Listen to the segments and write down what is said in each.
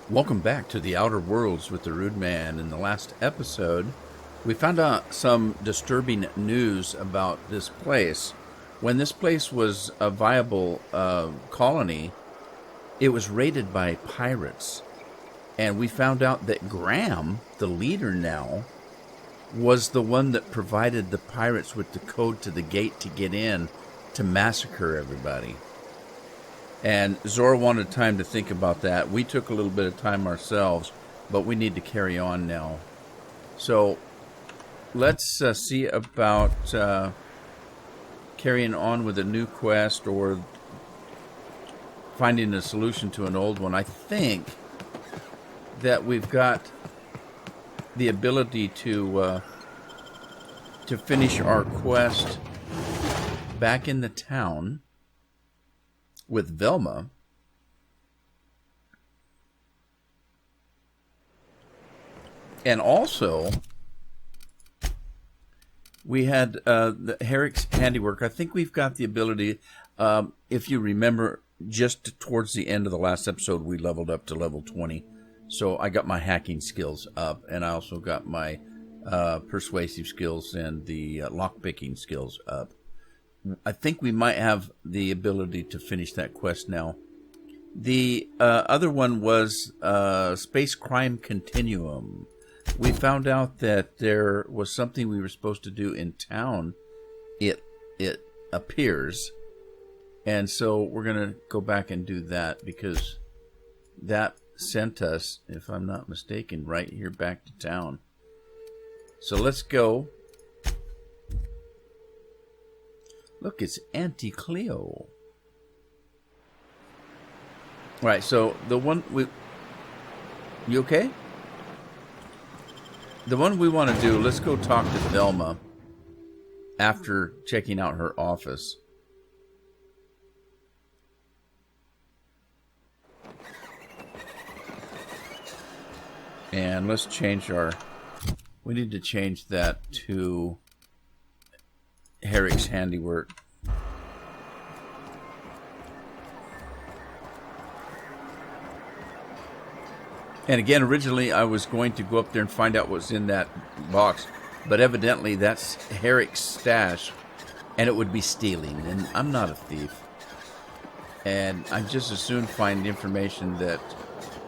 Welcome back to the Outer Worlds with the Rude Man. In the last episode, we found out some disturbing news about this place. When this place was a viable colony, it was raided by pirates. And we found out that Graham, the leader now, was the one that provided the pirates with the code to the gate to get in to massacre everybody. And Zora wanted time to think about that. We took a little bit of time ourselves, but we need to carry on now. So let's see about carrying on with a new quest or finding a solution to an old one. I think that we've got the ability to finish our quest back in the town with Velma. And also, we had the Herrick's Handiwork. I think we've got the ability, if you remember, just towards the end of the last episode, we leveled up to level 20. So I got my hacking skills up, and I also got my persuasive skills and the lockpicking skills up. I think we might have the ability to finish that quest now. The other one was Space Crime Continuum. We found out that there was something we were supposed to do in town. It appears. And so we're going to go back and do that because that sent us, if I'm not mistaken, right here back to town. So let's go. Look, it's Auntie Cleo. Right, so the one we... You okay? The one we want to do, let's go talk to Velma after checking out her office. And let's change our... We need to change that to Herrick's Handiwork. And again, originally I was going to go up there and find out what's in that box, but evidently that's Herrick's stash, and it would be stealing, and I'm not a thief. And I just as soon find information that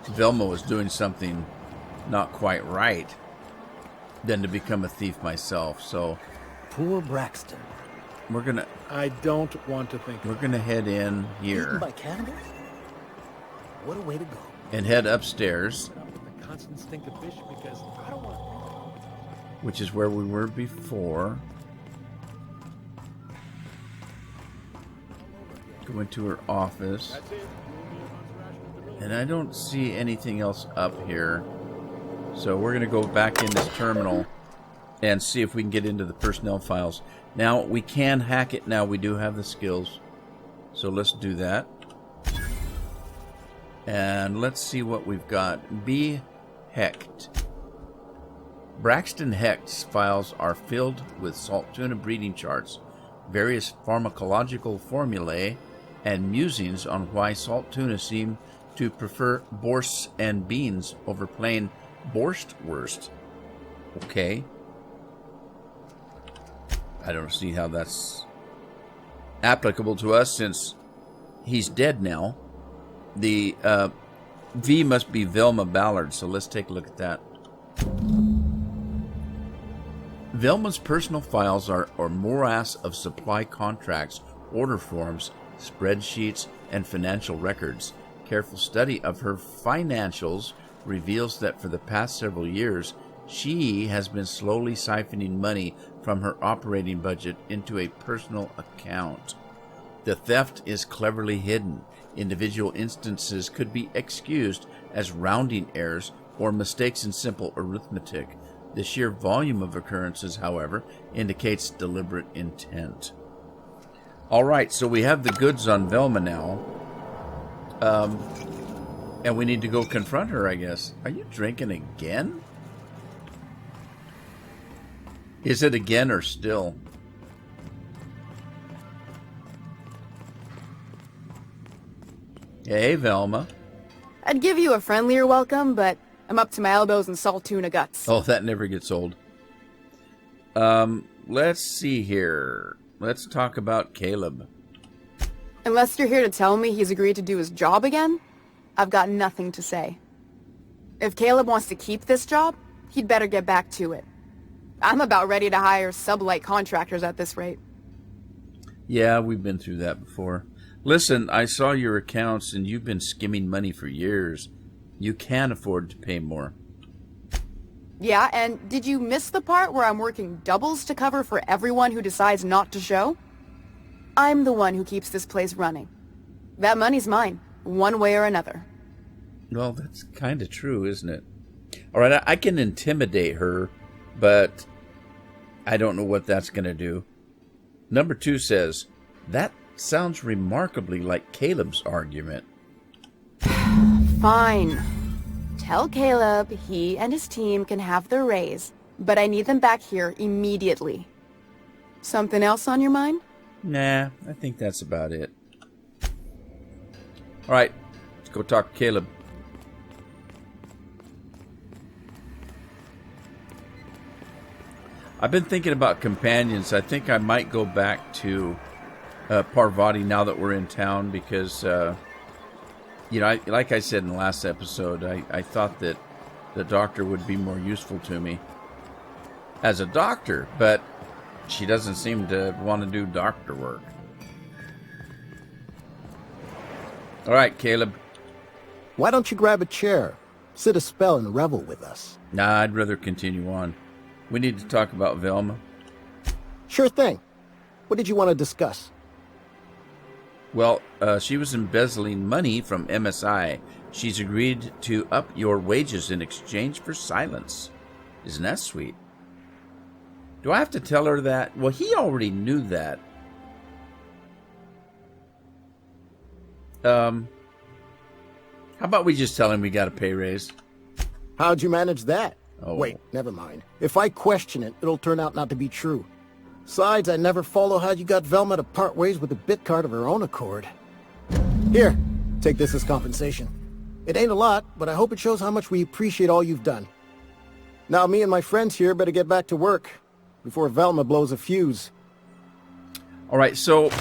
Velma was doing something not quite right than to become a thief myself. So poor Braxton. We're gonna... I don't want to think. We're gonna head in here. Eaten by cannibals? What a way to go. And head upstairs. The constant stink of fish because I don't want. Which is where we were before. Go into her office. And I don't see anything else up here. So we're gonna go back in this terminal and see if we can get into the personnel files. Now, we can hack it now. We do have the skills. So let's do that. And let's see what we've got. B. Hecht. Braxton Hecht's files are filled with salt tuna breeding charts, various pharmacological formulae, and musings on why salt tuna seem to prefer borscht and beans over plain borschtwurst. Okay. I don't see how that's applicable to us since he's dead now. The V must be Velma Ballard, so let's take a look at that. Velma's personal files are a morass of supply contracts, order forms, spreadsheets, and financial records. Careful study of her financials reveals that for the past several years, she has been slowly siphoning money from her operating budget into a personal account. The theft is cleverly hidden. Individual instances could be excused as rounding errors or mistakes in simple arithmetic. The sheer volume of occurrences, however, indicates deliberate intent. All right, so we have the goods on Velma now. And we need to go confront her, I guess. Are you drinking again? Is it again or still? Hey, Velma. I'd give you a friendlier welcome, but I'm up to my elbows in salt tuna guts. Oh, that never gets old. Let's see here. Let's talk about Caleb. Unless you're here to tell me he's agreed to do his job again, I've got nothing to say. If Caleb wants to keep this job, he'd better get back to it. I'm about ready to hire sublight contractors at this rate. Yeah, we've been through that before. Listen, I saw your accounts and you've been skimming money for years. You can afford to pay more. Yeah, and did you miss the part where I'm working doubles to cover for everyone who decides not to show? I'm the one who keeps this place running. That money's mine, one way or another. Well, that's kind of true, isn't it? All right, I can intimidate her, but I don't know what that's going to do. Number 2 says, that sounds remarkably like Caleb's argument. Fine. Tell Caleb he and his team can have their raise, but I need them back here immediately. Something else on your mind? Nah, I think that's about it. All right, let's go talk to Caleb. I've been thinking about companions. I think I might go back to Parvati now that we're in town because, like I said in the last episode, I thought that the doctor would be more useful to me as a doctor, but she doesn't seem to want to do doctor work. All right, Caleb. Why don't you grab a chair, sit a spell, and revel with us? Nah, I'd rather continue on. We need to talk about Velma. Sure thing. What did you want to discuss? Well, she was embezzling money from MSI. She's agreed to up your wages in exchange for silence. Isn't that sweet? Do I have to tell her that? Well, he already knew that. How about we just tell him we got a pay raise? How'd you manage that? Oh. Wait, never mind. If I question it, it'll turn out not to be true. Besides, I never follow how you got Velma to part ways with a bit card of her own accord. Here, take this as compensation. It ain't a lot, but I hope it shows how much we appreciate all you've done. Now me and my friends here better get back to work before Velma blows a fuse. All right, so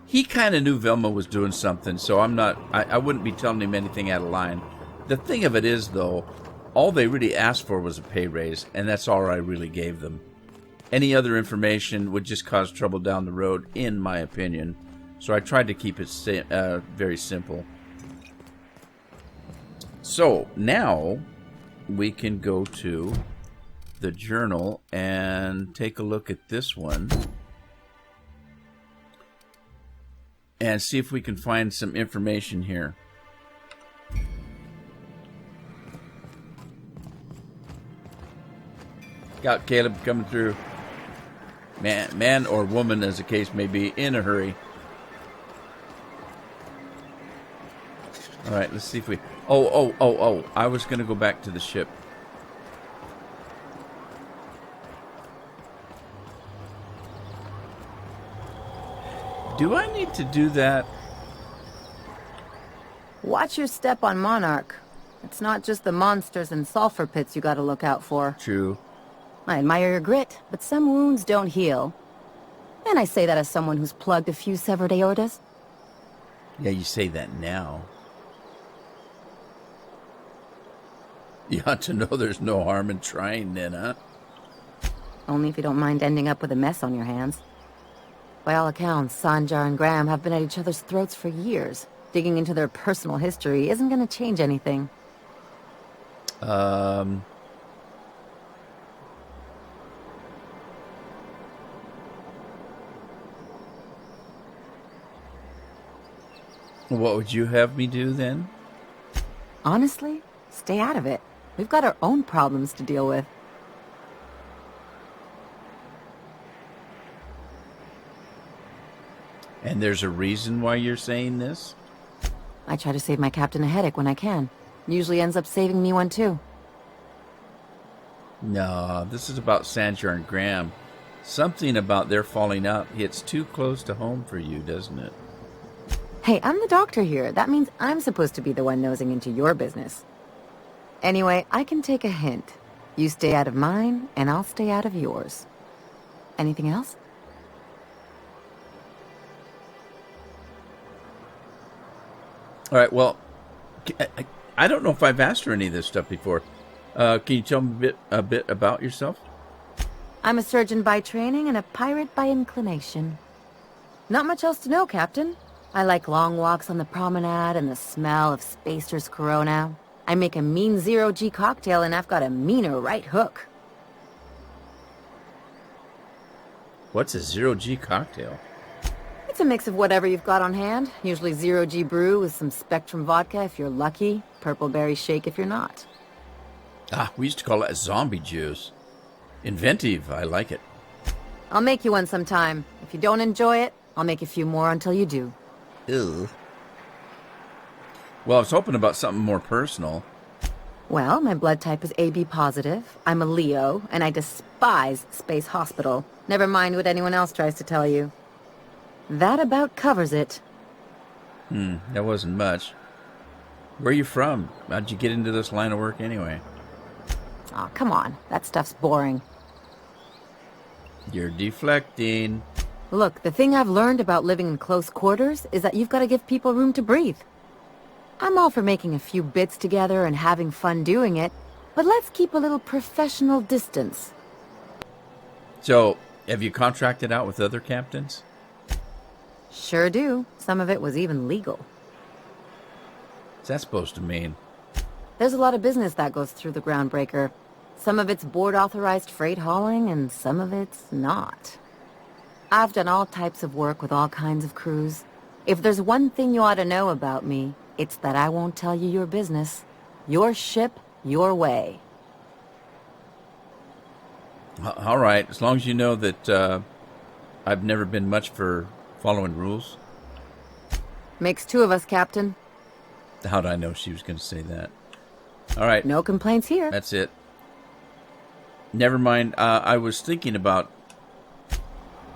he kind of knew Velma was doing something, so I wouldn't be telling him anything out of line. The thing of it is, though, all they really asked for was a pay raise, and that's all I really gave them. Any other information would just cause trouble down the road, in my opinion. So I tried to keep it very simple. So now we can go to the journal and take a look at this one and see if we can find some information here. Got Caleb coming through. Man or woman, as the case may be, in a hurry. All right, let's see if we... Oh. I was going to go back to the ship. Do I need to do that? Watch your step on Monarch. It's not just the monsters and sulfur pits you gotta look out for. True. I admire your grit, but some wounds don't heal. And I say that as someone who's plugged a few severed aortas. Yeah, you say that now. You ought to know there's no harm in trying then, huh? Only if you don't mind ending up with a mess on your hands. By all accounts, Sanjar and Graham have been at each other's throats for years. Digging into their personal history isn't going to change anything. What would you have me do then? Honestly, stay out of it. We've got our own problems to deal with. And there's a reason why you're saying this? I try to save my captain a headache when I can. Usually ends up saving me one too. No, this is about Sanjar and Graham. Something about their falling out hits too close to home for you, doesn't it? Hey, I'm the doctor here. That means I'm supposed to be the one nosing into your business. Anyway, I can take a hint. You stay out of mine, and I'll stay out of yours. Anything else? All right, well, I don't know if I've asked her any of this stuff before. Can you tell me a bit about yourself? I'm a surgeon by training and a pirate by inclination. Not much else to know, Captain. I like long walks on the promenade and the smell of Spacer's Corona. I make a mean zero-G cocktail and I've got a meaner right hook. What's a zero-G cocktail? It's a mix of whatever you've got on hand. Usually zero-G brew with some Spectrum vodka if you're lucky, purple berry shake if you're not. We used to call it zombie juice. Inventive, I like it. I'll make you one sometime. If you don't enjoy it, I'll make a few more until you do. Ew. Well, I was hoping about something more personal. Well, my blood type is AB positive. I'm a Leo, and I despise Space Hospital. Never mind what anyone else tries to tell you. That about covers it. That wasn't much. Where are you from? How'd you get into this line of work anyway? Aw, come on. That stuff's boring. You're deflecting. Look, the thing I've learned about living in close quarters is that you've got to give people room to breathe. I'm all for making a few bits together and having fun doing it, but let's keep a little professional distance. So, have you contracted out with other captains? Sure do. Some of it was even legal. What's that supposed to mean? There's a lot of business that goes through the Groundbreaker. Some of it's board-authorized freight hauling, and some of it's not. I've done all types of work with all kinds of crews. If there's one thing you ought to know about me, it's that I won't tell you your business. Your ship, your way. All right, as long as you know that I've never been much for following rules. Makes two of us, Captain. How'd I know she was going to say that? All right. No complaints here. That's it. Never mind. I was thinking about...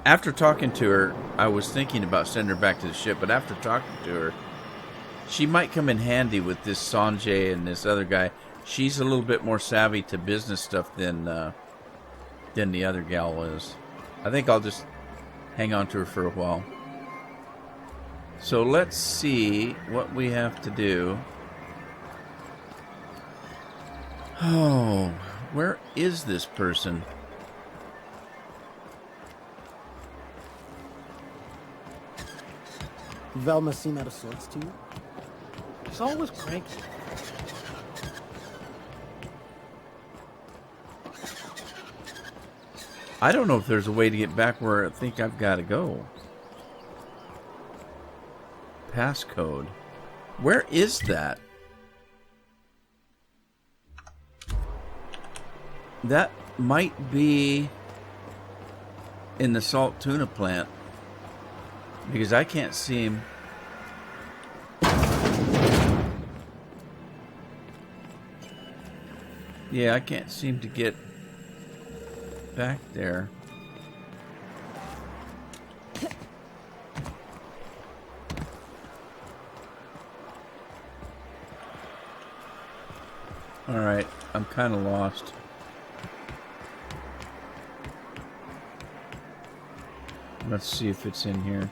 After talking to her, I was thinking about sending her back to the ship, but after talking to her, she might come in handy with this Sanjay and this other guy. She's a little bit more savvy to business stuff than the other gal was. I think I'll just hang on to her for a while. So let's see what we have to do. Oh, where is this person? Velma seem out of sorts to you? He's always cranky. I don't know if there's a way to get back where I think I've got to go. Passcode. Where is that? That might be in the salt tuna plant. Because I can't seem... Yeah, I can't seem to get back there. Alright, I'm kind of lost. Let's see if it's in here.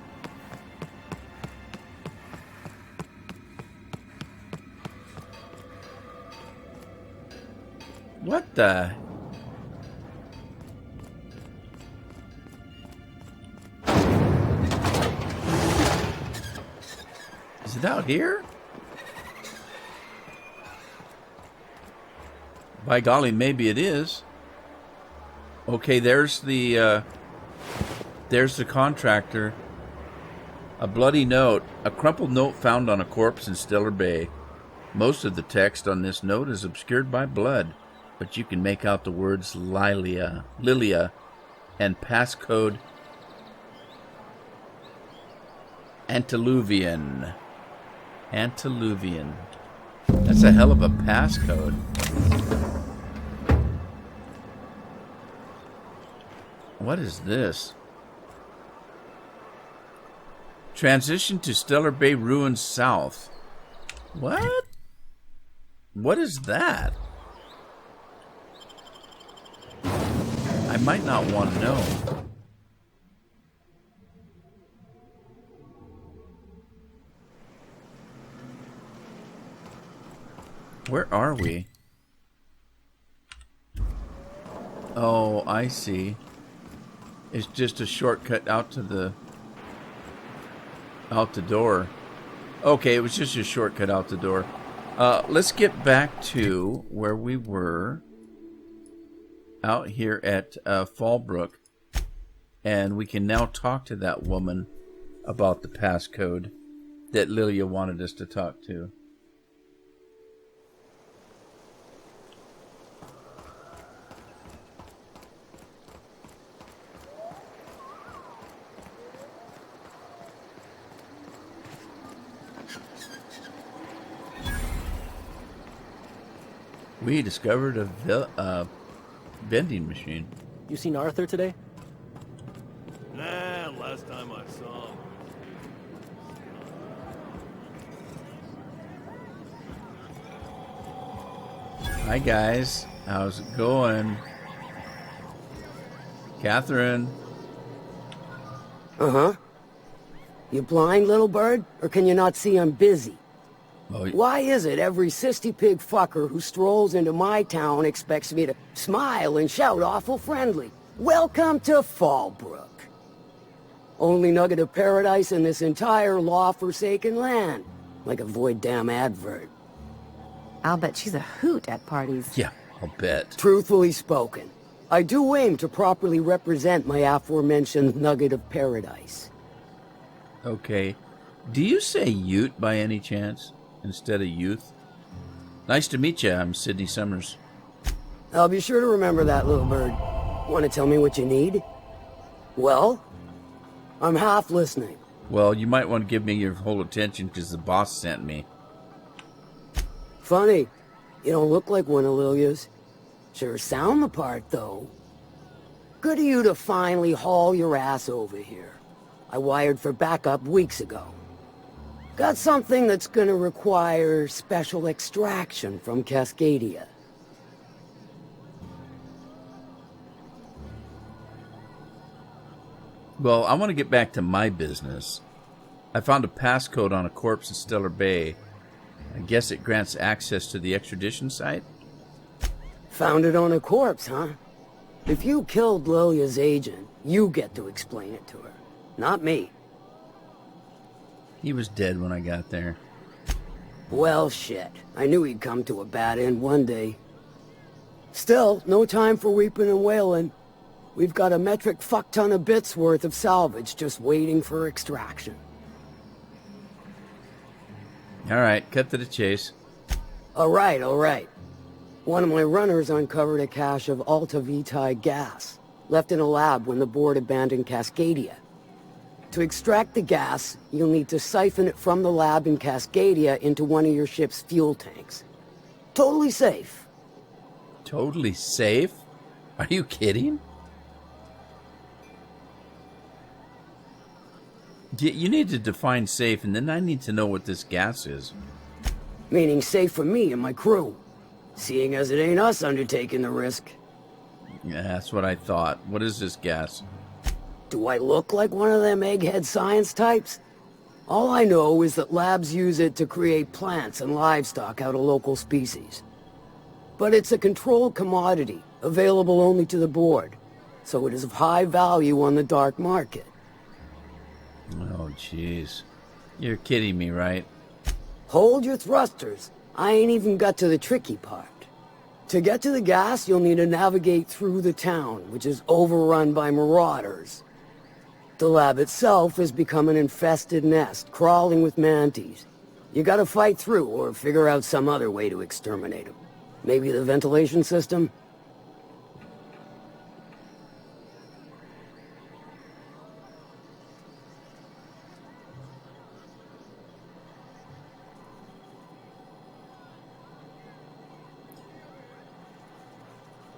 What the? Is it out here? By golly, maybe it is. Okay, there's the contractor. A bloody note. A crumpled note found on a corpse in Stellar Bay. Most of the text on this note is obscured by blood, but you can make out the words Lilia, and passcode Antediluvian. Antediluvian. That's a hell of a passcode. What is this? Transition to Stellar Bay Ruins South. What? What is that? I might not want to know. Where are we? Oh, I see. It's just a shortcut out the door. Okay, it was just a shortcut out the door. Let's get back to where we were. Out here at Fallbrook. And we can now talk to that woman about the passcode that Lilia wanted us to talk to. We discovered a vending machine. You seen Arthur today? Nah, last time I saw him. Hi guys, how's it going? Catherine. Uh-huh. You blind, little bird? Or can you not see I'm busy? Oh, Why is it every sissy pig fucker who strolls into my town expects me to smile and shout awful friendly? Welcome to Fallbrook. Only nugget of paradise in this entire law-forsaken land. Like a void damn advert. I'll bet she's a hoot at parties. yeah, I'll bet. Truthfully spoken, I do aim to properly represent my aforementioned nugget of paradise. Okay. Do you say Ute by any chance instead of youth? Nice to meet you. I'm Sydney Summers. I'll be sure to remember that, little bird. Want to tell me what you need? Well, I'm half listening. Well, you might want to give me your whole attention because the boss sent me. Funny, you don't look like one of Lilia's. Sure sound the part, though. Good of you to finally haul your ass over here. I wired for backup weeks ago. Got something that's gonna require special extraction from Cascadia. Well, I want to get back to my business. I found a passcode on a corpse in Stellar Bay. I guess it grants access to the extradition site? Found it on a corpse, huh? If you killed Lilia's agent, you get to explain it to her. Not me. He was dead when I got there. Well, shit. I knew he'd come to a bad end one day. Still, no time for weeping and wailing. We've got a metric fuck ton of bits worth of salvage just waiting for extraction. All right, cut to the chase. All right. One of my runners uncovered a cache of Alta Vitae gas, left in a lab when the board abandoned Cascadia. To extract the gas, you'll need to siphon it from the lab in Cascadia into one of your ship's fuel tanks. Totally safe. Totally safe? Are you kidding? You need to define safe, and then I need to know what this gas is. Meaning safe for me and my crew. Seeing as it ain't us undertaking the risk. Yeah, that's what I thought. What is this gas? Do I look like one of them egghead science types? All I know is that labs use it to create plants and livestock out of local species. But it's a controlled commodity, available only to the board, so it is of high value on the dark market. Oh, jeez. You're kidding me, right? Hold your thrusters. I ain't even got to the tricky part. To get to the gas, you'll need to navigate through the town, which is overrun by marauders. The lab itself has become an infested nest, crawling with mantis. You gotta fight through, or figure out some other way to exterminate them. Maybe the ventilation system?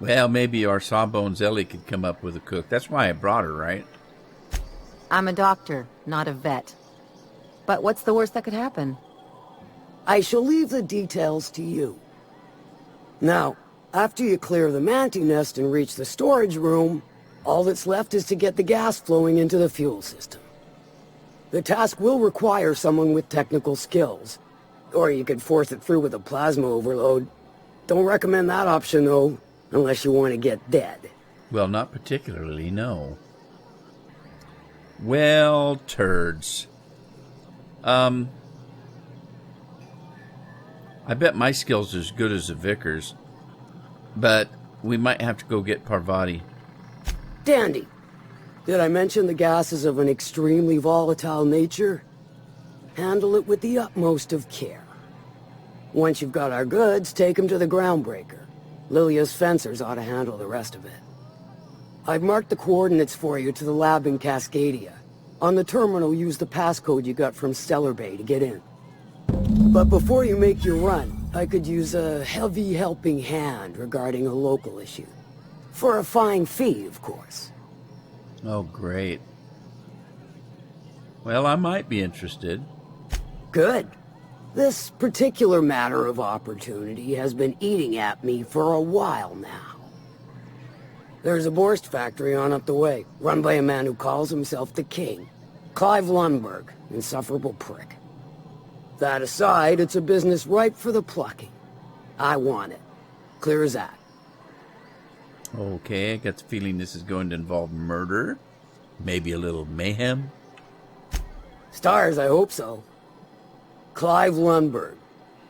Well, maybe our Sawbones Ellie could come up with a cook. That's why I brought her, right? I'm a doctor, not a vet. But what's the worst that could happen? I shall leave the details to you. Now, after you clear the manti nest and reach the storage room, all that's left is to get the gas flowing into the fuel system. The task will require someone with technical skills, or you could force it through with a plasma overload. Don't recommend that option, though, unless you want to get dead. Well, not particularly, no. Well, turds. I bet my skills are as good as the Vicar's, but we might have to go get Parvati. Dandy. Did I mention the gas is of an extremely volatile nature? Handle it with the utmost of care. Once you've got our goods, take them to the groundbreaker. Lilia's fencers ought to handle the rest of it. I've marked the coordinates for you to the lab in Cascadia. On the terminal, use the passcode you got from Stellar Bay to get in. But before you make your run, I could use a heavy helping hand regarding a local issue. For a fine fee, of course. Oh, great. Well, I might be interested. Good. This particular matter of opportunity has been eating at me for a while now. There's a Borst factory on up the way, run by a man who calls himself the King. Clive Lundberg, insufferable prick. That aside, it's a business ripe for the plucking. I want it. Clear as that. Okay, I got the feeling this is going to involve murder. Maybe a little mayhem. Stars, I hope so. Clive Lundberg,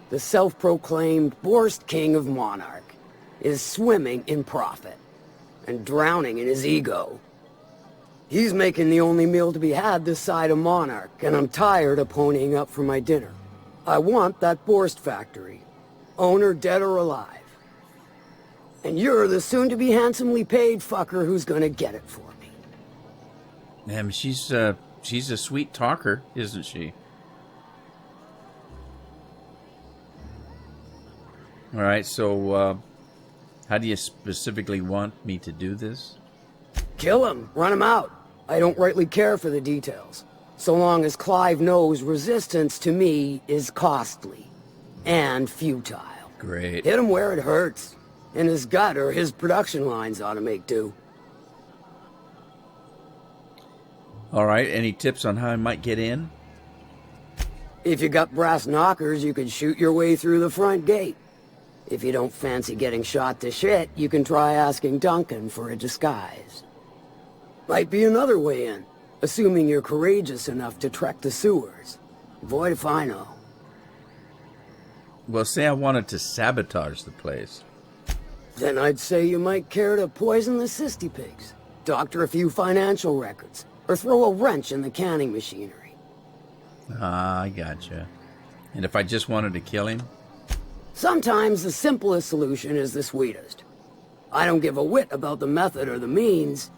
the self-proclaimed Borst King of Monarch, is swimming in profit and drowning in his ego. He's making the only meal to be had this side of Monarch, and I'm tired of ponying up for my dinner. I want that Borst factory, owner dead or alive. And you're the soon-to-be handsomely paid fucker who's gonna get it for me. Damn, she's a sweet talker, isn't she? All right, so how do you specifically want me to do this? Kill him, run him out. I don't rightly care for the details, so long as Clive knows resistance to me is costly and futile. Great. Hit him where it hurts. In his gut or his production lines ought to make do. All right, any tips on how I might get in? If you got brass knockers, you could shoot your way through the front gate. If you don't fancy getting shot to shit, you can try asking Duncan for a disguise. Might be another way in, assuming you're courageous enough to trek the sewers. Void if I know. Well, say I wanted to sabotage the place. Then I'd say you might care to poison the cysty pigs, doctor a few financial records, or throw a wrench in the canning machinery. Ah, I gotcha. And if I just wanted to kill him? Sometimes the simplest solution is the sweetest. I don't give a whit about the method or the means,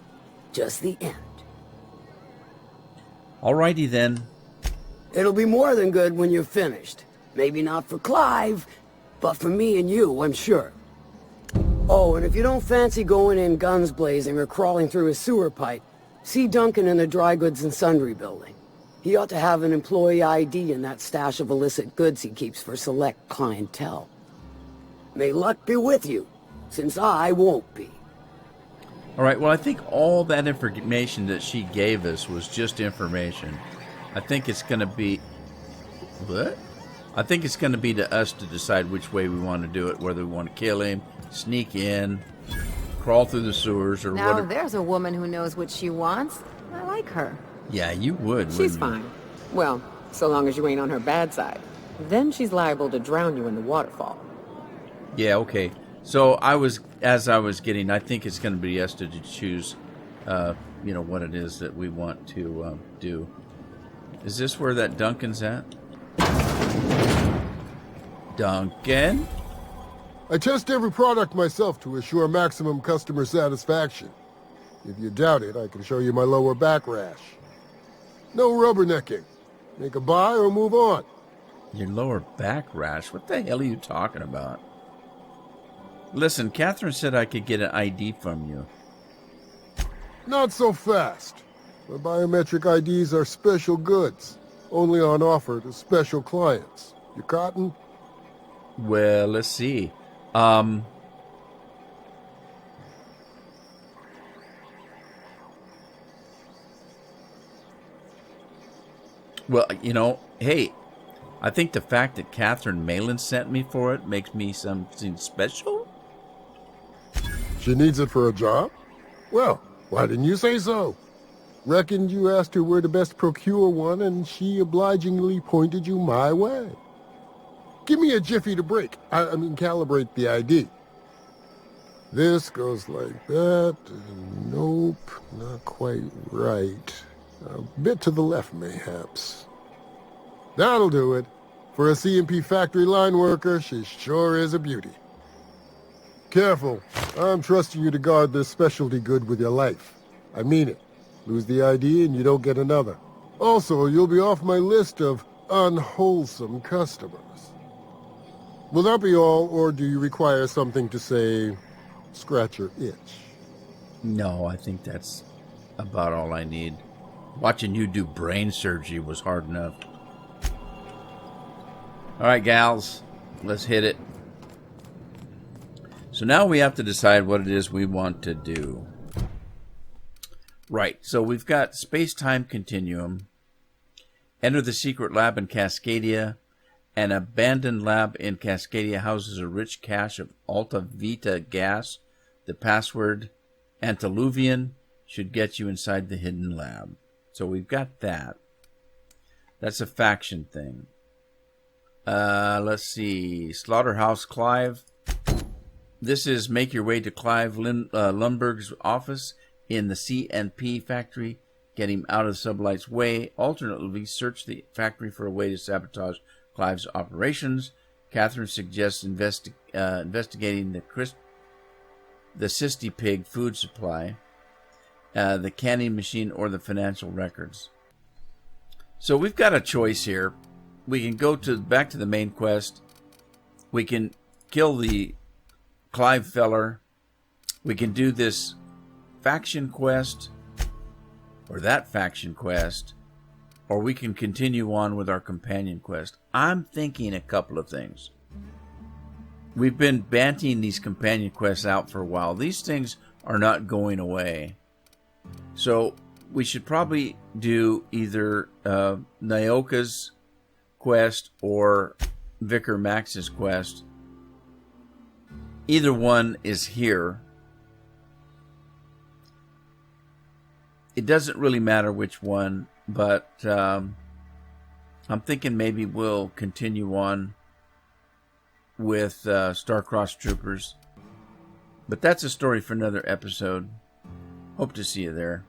just the end. Alrighty then. It'll be more than good when you're finished. Maybe not for Clive, but for me and you, I'm sure. Oh, and if you don't fancy going in guns blazing or crawling through a sewer pipe, see Duncan in the dry goods and sundry building. He ought to have an employee ID in that stash of illicit goods he keeps for select clientele. May luck be with you, since I won't be. All right, well, I think all that information that she gave us was just information. I think it's going to be... What? I think it's going to be to us to decide which way we want to do it, whether we want to kill him, sneak in, crawl through the sewers, or Now whatever. there's a woman who knows what she wants. I like her. Yeah, you would, She's wouldn't you? fine. Well, so long as you ain't on her bad side. Then she's liable to drown you in the waterfall. Yeah, okay. So as I was getting, I think it's going to be us to choose, what it is that we want to do. Is this where that Duncan's at? Duncan? I test every product myself to assure maximum customer satisfaction. If you doubt it, I can show you my lower back rash. No rubbernecking. Make a buy or move on. Your lower back rash? What the hell are you talking about? Listen, Catherine said I could get an ID from you. Not so fast. My biometric IDs are special goods. only on offer to special clients. You cotton? Well, let's see. Well, hey, I think the fact that Catherine Malin sent me for it makes me something special. She needs it for a job? Well, why didn't you say so? Reckoned you asked her where to best procure one, and she obligingly pointed you my way. Give me a jiffy to break. I mean, calibrate the ID. This goes like that. Nope, not quite right. A bit to the left, mayhaps. That'll do it. For a C&P factory line worker, she sure is a beauty. Careful. I'm trusting you to guard this specialty good with your life. I mean it. Lose the ID and you don't get another. Also, you'll be off my list of unwholesome customers. Will that be all, or do you require something to say, scratch your itch? No, I think that's about all I need. Watching you do brain surgery was hard enough. All right, gals, let's hit it. So now we have to decide what it is we want to do. Right, so we've got space-time continuum. Enter the secret lab in Cascadia. An abandoned lab in Cascadia houses a rich cache of Alta Vita gas. The password, Antediluvian, should get you inside the hidden lab. So we've got that. That's a faction thing. Let's see. Slaughterhouse Clive. This is make your way to Clive Lundberg's office in the C&P factory. Get him out of the Sublight's way. Alternatively, search the factory for a way to sabotage Clive's operations. Catherine suggests investigating the Sisty Pig food supply, the canning machine, or the financial records. So we've got a choice here. We can go back to the main quest. We can kill the Clive feller. We can do this faction quest or that faction quest, or we can continue on with our companion quest. I'm thinking a couple of things. We've been banting these companion quests out for a while. These things are not going away. So we should probably do either Nyoka's quest or Vicar Max's quest. Either one is here. It doesn't really matter which one, but I'm thinking maybe we'll continue on with Star-Crossed Troopers. But that's a story for another episode. Hope to see you there.